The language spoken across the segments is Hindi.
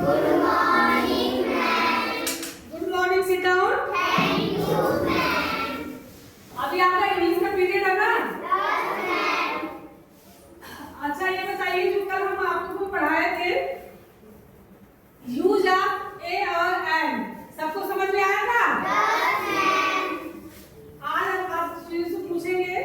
Good morning, ma'am. Good morning, sit down. Thank you, ma'am. अभी आपका इंग्लिश का पीरियड है ना? Yes, ma'am. अच्छा ये बताइए जो कल हम आप लोगों को पढ़ाए थे यूज ऑफ ए और एन सबको समझ में आया था? Yes, ma'am. आज हम आपसे पूछेंगे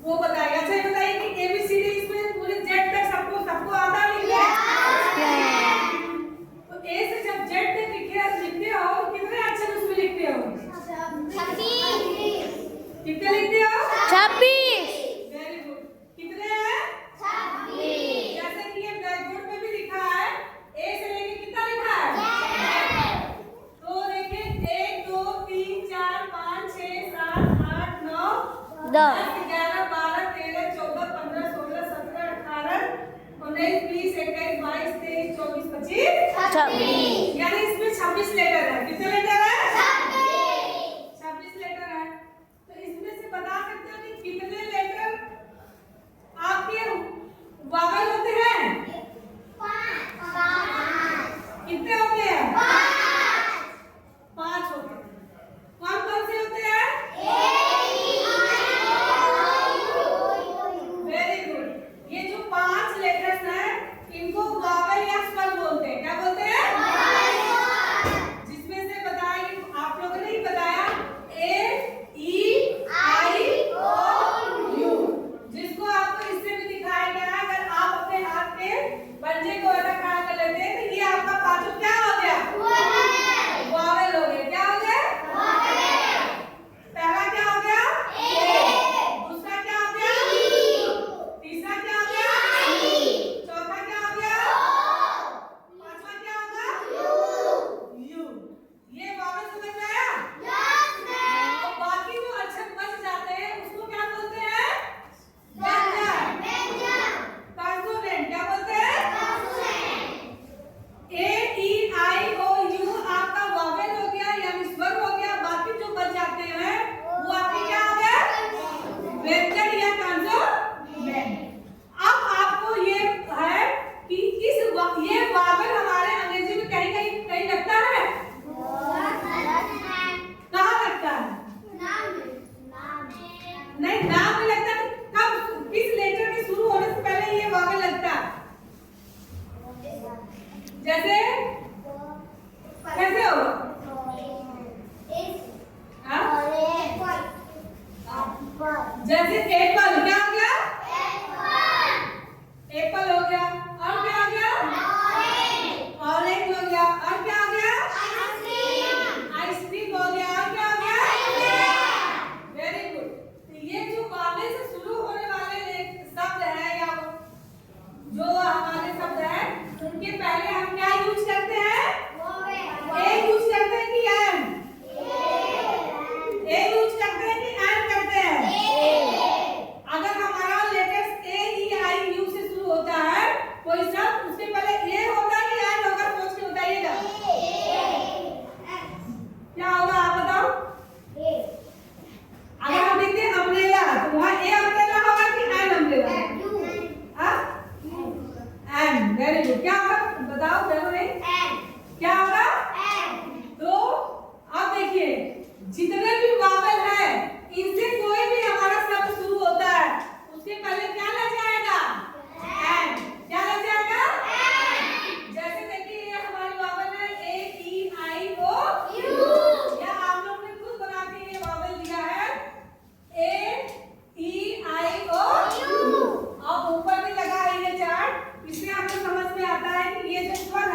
वो बताइए। अच्छा ये बताइए कि एबीसीडी इसमें पूरे जेड तक सबको आता है लिखना? Yes, तो ए से जब जेड तक लिखते हो तो कितने अक्षर उसमें लिखते हो? कितने लिखते हो? 26। Very good. कितने हैं? 26. जैसे कि ये ब्लैक बोर्ड पे भी लिखा है ए से लेके कितना लिखा है? तो देखिए 1 2 3 4 5 6 7 8 9 10 11 12 13 14 15 16 17 18 19 20 21 22 23 24 25 26। यानी इसमें 26 लेटर है। कितने लेटर है? 26. 26 लेटर है। तो इसमें से बता सकते हो कि कितने लेटर आपके वावल होते हैं? कितने होते हैं? 5 होते हैं। कौन कौन से होते हैं? Very good. ये जो 5 लेटर्स हैं इनको वावल या स्वर बोलते हैं। क्या बोलते हैं? जिसमें से बताया कि आप लोगों ने ही बताया ए ई आई ओ यू, जिसको आपको इससे भी दिखाया गया है। अगर आप अपने हाथ पे पंजे को ऐसा खड़ा कर लेते हैं तो ये आपका पांचों क्या हो गया? वावल हो गया। क्या हो गया? पहला क्या हो गया? दूसरा क्या हो गया? तीसरा क्या हो गया? चौथा क्या हो गया? पांचवा क्या होगा? यू। ये वावल समझ में आया? और बाकी जो अक्षर बच जाते हैं उसको क्या बोलते हैं? कॉन्सोनेंट। क्या बोलते हैं? ए ई आई ओ यू आपका वावल हो गया यानी स्वर हो गया। बाकी जो बच जाते हैं वो आपके क्या हो गया? व्यंजन या कॉन्सोनेंट। अब आपको ये है कि ये वावल हमारे अंग्रेजी में कहीं लगता है? कहाँ लगता है? नहीं, नाम में लगता है। तो कब किस लेटर के शुरू होने से पहले ये वावल लगता है? जैसे कैसे होगा? हाँ? जैसे एप्पल। क्या हो गया? एप्पल हो गया। और क्या हो गया? ऑरेंज हो गया। और क्या हो गया? आइसक्रीम हो गया। और क्या हो गया? Very good. तो ये जो वावल से शुरू होने वाले शब्द है या जो हमारे शब्द है उनके पहले हम क्या यूज करते हैं? ए यूज करते हैं कि एन? ए यूज करते हैं कि एन करते हैं? अगर हमारा letters A E I you से शुरू होता है कोई शब्द उसके पहले ए होगा कि एन होगा? सोच के बताइएगा। क्या होगा आप बताओ? अगर हम देखते हैं अम्ब्रेला तो वहाँ ए अम्ब्रेला होगा कि an umbrella? An. Very good. क्या होगा बताओ? चलो नहीं क्या होगा? तो अब देखिए जितने भी वावल है इनसे कोई भी हमारा शब्द शुरू होता है उसके पहले क्या लग जाएगा? एन। क्या लग जाएगा? जैसे देखिए ये हमारी वावल है ए ई आई ओ या आप लोग ने खुद बना के ये वावल दिया है ए ई आई ओ। अब ऊपर भी लगा है ये चार्ट। इससे आपको समझ में आता है कि ये जो स्वर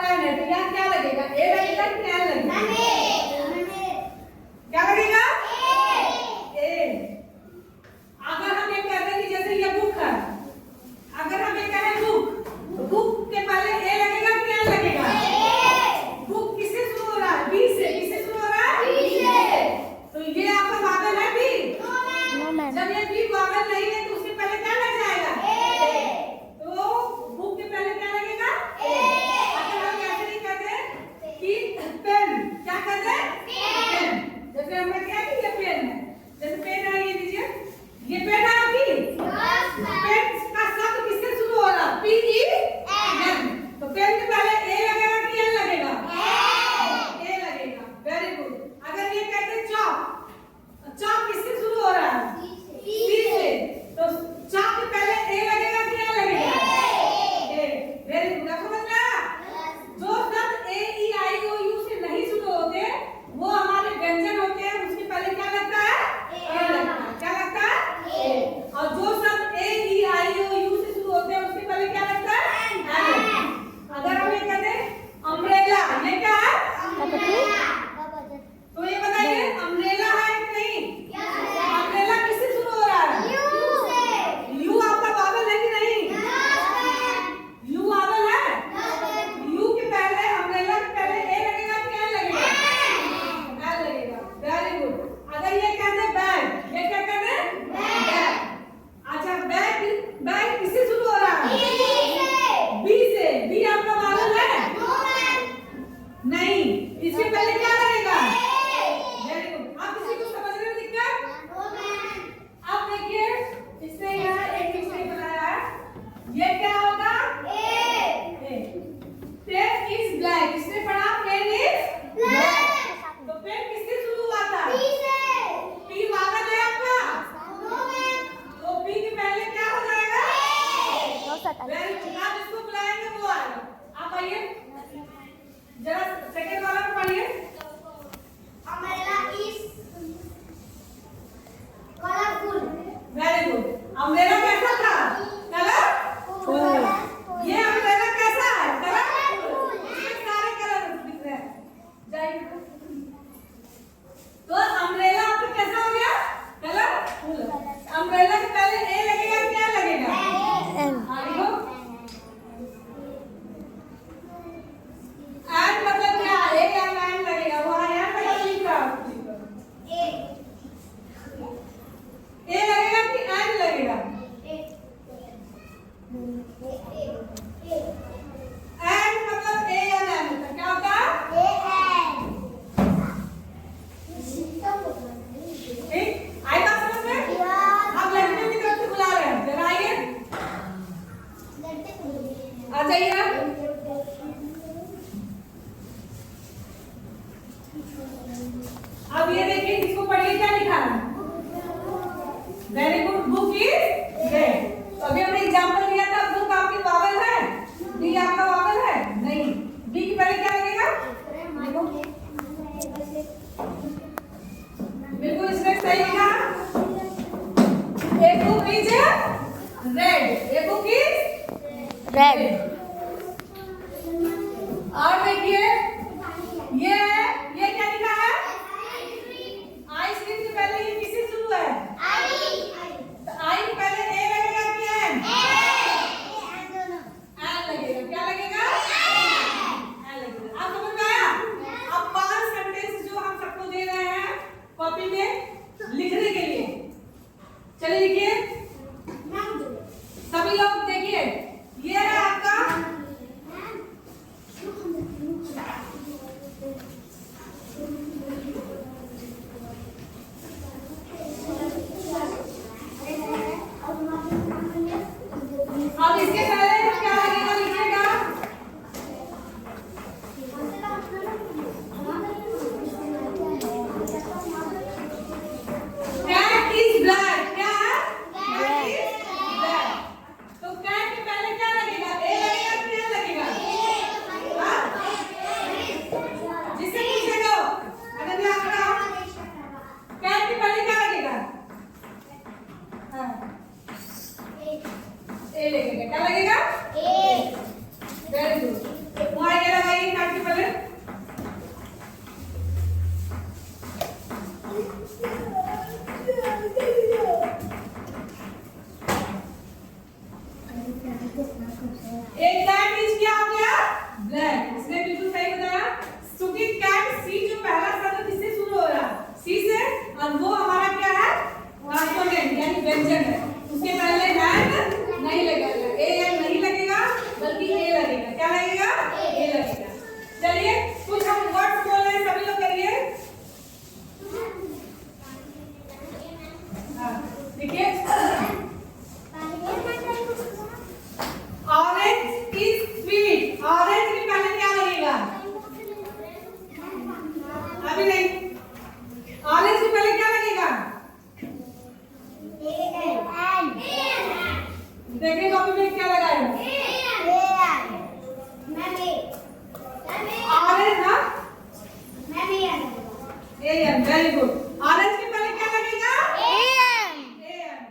पेन है, तो यहाँ क्या लगेगा? ए लगेगा कि एन लगेगा? क्या लगेगा? ए। अगर हम ये कहते हैं कि जैसे ये बुक है, अगर हम ये कहें बुक, तो बुक के पहले ए लगेगा कि एन लगेगा? बुक किससे शुरू हो रहा है? बी से। किससे शुरू हो रहा है? बी से। तो ये आपका वावल है बी? जब ये बी वावल नहीं है तो उसके पहले क्या लग जाएगा? तो बुक के पहले क्या लगेगा? अगर हम ऐसे नहीं कहते कि पेन, क्या कहते हैं? पेन। जैसे हमने क्या कि ये पेन है, जैसे पेन है, ये लीजिए, ये पेन है आपकी? पेन का शब्द किससे शुरू हो रहा है? P E N. तो पेन के पहले ए लगेगा कि एन लगेगा? ए लगेगा। Very good. अगर ये कहते हैं चॉक, चॉक किससे शुरू हो रहा है? सी से। तो चॉक के पहले ए लगेगा कि एन लगेगा? ए। Very good. आपको समझ में आया? जो शब्द ए ई आई ओ यू से नहीं शुरू होते वो हमारे व्यंजन होते हैं, उसके पहले क्या लगता है? ए लगता है। क्या लगता है? ए। और जो शब्द ए ई आई ओ यू से शुरू होते हैं उसके पहले क्या लगता है? एन। अगर हम ये कहते हैं अम्ब्रेला, ये क्या है? तो ये बताइए अम्ब्रेला है कि नहीं? अम्ब्रेला किससे शुरू हो रहा है? यू आपका वावल है कि नहीं? यू वावल है? यू के पहले, अम्ब्रेला के पहले ए लगेगा कि एन लगेगा? एन लगेगा। Very good. अगर ये कहते बैग, ये क्या कहते हैं? बैग। अच्छा, बैग, बैग किससे शुरू हो रहा है? बी से। बी आपका वावल है? नहीं। इसके पहले क्या लगेगा? Very good. आप किसी को समझने में दिक्कत? अब देखिए, इसने यहाँ एक दूसरे बनाया है, ये क्या होगा? Pen is black. इसने पढ़ा पेन इज ब्लैक। तो पेन किससे शुरू हुआ था? पी वावल है आपका? तो पी के पहले क्या हो जाएगा? Very good. आप इसको बुलाएंगे वो आएगा। आप आइए जरा सेकंड वाला को पढ़िए। Very good. अम्ब्रेला कैसा था? कलर? ये अम्ब्रेला कैसा है? कलर? इसमें सारे कलर दिख रहे हैं। जाइए। तो अम्ब्रेला आपका कैसा हो गया? कलर? अम्ब्रेला के पहले ए लगेगा क्या लगेगा? आइयो। एन मतलब क्या? ए या एन लगेगा? वहाँ एन मतलब लिखा ए लगेगा कि एन लगेगा? एन मतलब ए या एन मतलब क्या होता है? ठीक? आई बात समझ में? आप लड़कियों की तरफ से बुला रहे हैं, जरा आइए। आ जाइए। अब ये देखिए, इसको पढ़िए क्या लिखा है? Very good. Book is red. तो अभी हमने एग्जांपल दिया था, बुक आपकी वावल है? डी आपका वावल है? नहीं। डी के पहले क्या लगेगा? बिल्कुल इसने सही लिखा। A book is red. A book is red. और देखिए ये क्या लिखा है? आइसक्रीम के पहले ये किससे शुरू है? तो आई के पहले ए लगेगा कि एन? एन लगेगा। क्या लगेगा? एन लगेगा। आप समझ में आया? अब 5 सेंटेंस जो हम सबको दे रहे हैं कॉपी में लिखने के लिए, चलिए लिखिए। सभी लोग देखिए, ये है आपका लैक, इसने बिल्कुल सही बताया। क्योंकि कैट सी जो पहला शब्द किससे शुरू हो रहा है? सी से, और वो हमारा क्या है? कॉन्सोनेंट यानी व्यंजन है। उसके पहले एन नहीं लगेगा, ए एन नहीं लगेगा, बल्कि ए लगेगा। क्या लगेगा? ए लगेगा। चलिए कुछ हम वर्ड्स बोल रहे हैं, सभी लोग करिए। देखिए, ऑरेंज इज स्वीट। ऑरेंज के पहले क्या लगेगा? अभी नहीं, ऑरेंज के पहले क्या लगेगा? देखिए कॉपी में क्या लगा है? ऑरेंज ना, A N, very good. Orange के पहले क्या लगेगा? A N,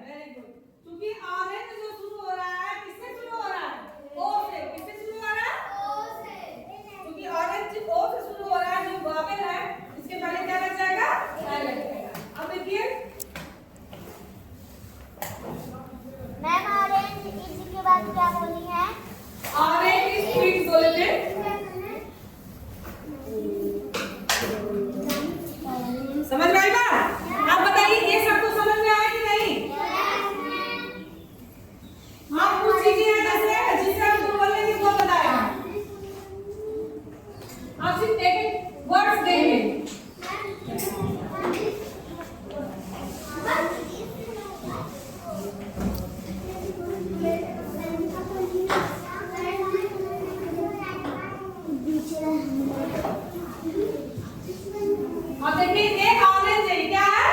very good. क्योंकि ऑरेंज जो शुरू हो रहा है किससे शुरू हो रहा है? ओ से। किससे शुरू हो रहा है? ओ से। क्योंकि ऑरेंज ओ से शुरू हो रहा है, जो वॉवेल है इसके पहले क्या लग जाएगा? ए लग जाएगा। अब देखिए, मैम ऑरेंज इसके बाद क्या बोली है? ऑरेंज इज स्वीट बोले थे। समझ में आई बात? आप बताइए ये सबको समझ में आया कि नहीं? आप कुछ चीजें हैं जैसे जिसे आपको बोलने की वो बताया, आप सिर्फ एक वर्ड्स देंगे। अब देखिए ये ऑरेंज है, क्या है?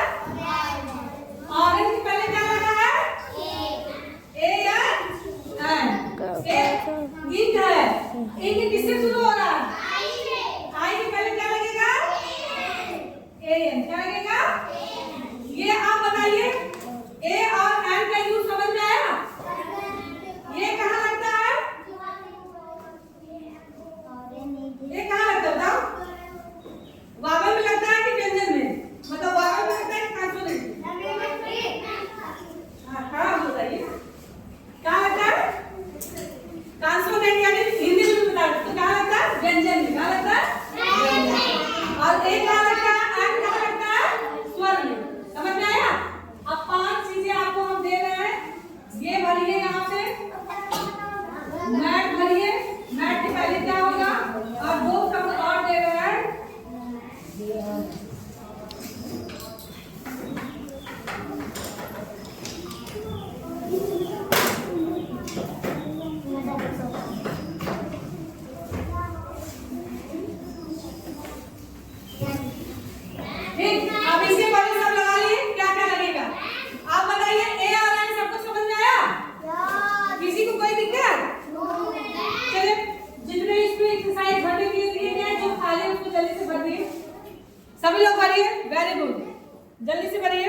ऑरेंज के पहले क्या लगा है? A N. इंक है, इंक किससे शुरू हो रहा है? आई के पहले क्या लगेगा? A N. क्या लगेगा? ये आप बताइए, ए और एन का यूज समझ में आया? ये कहाँ लगता है? ये कहाँ लगता है बताओ? वावल में लगता है कि व्यंजन में? मतलब वावल में लगता है कि कॉन्सोनेंट में? हाँ बताइए, कहाँ लगता है? कॉन्सोनेंट यानी हिंदी में बता दो तो कहाँ लगता है? व्यंजन में। कहाँ लगता है? और ए कहाँ लगता है? एन कहाँ लगता है? स्वर में। समझ में आया? अब 5 चीजें आपको हम दे रहे हैं, ये भरिए यहाँ से, मैट भरिए। मैट के पहले क्या होगा? और 2 शब्द और दे रहे हैं। ठीक, अब इसके पहले सब लगा लिए, क्या क्या लगेगा? आप बताइए, ए और एन सबको समझ में आया? किसी को कोई दिक्कत? चलिए, जितने इसमें एक्सरसाइज भरने के लिए दिए गए जो खाली उसको जल्दी से भर दिए। सभी लोग भरिए, वेरी गुड, जल्दी से भरिए।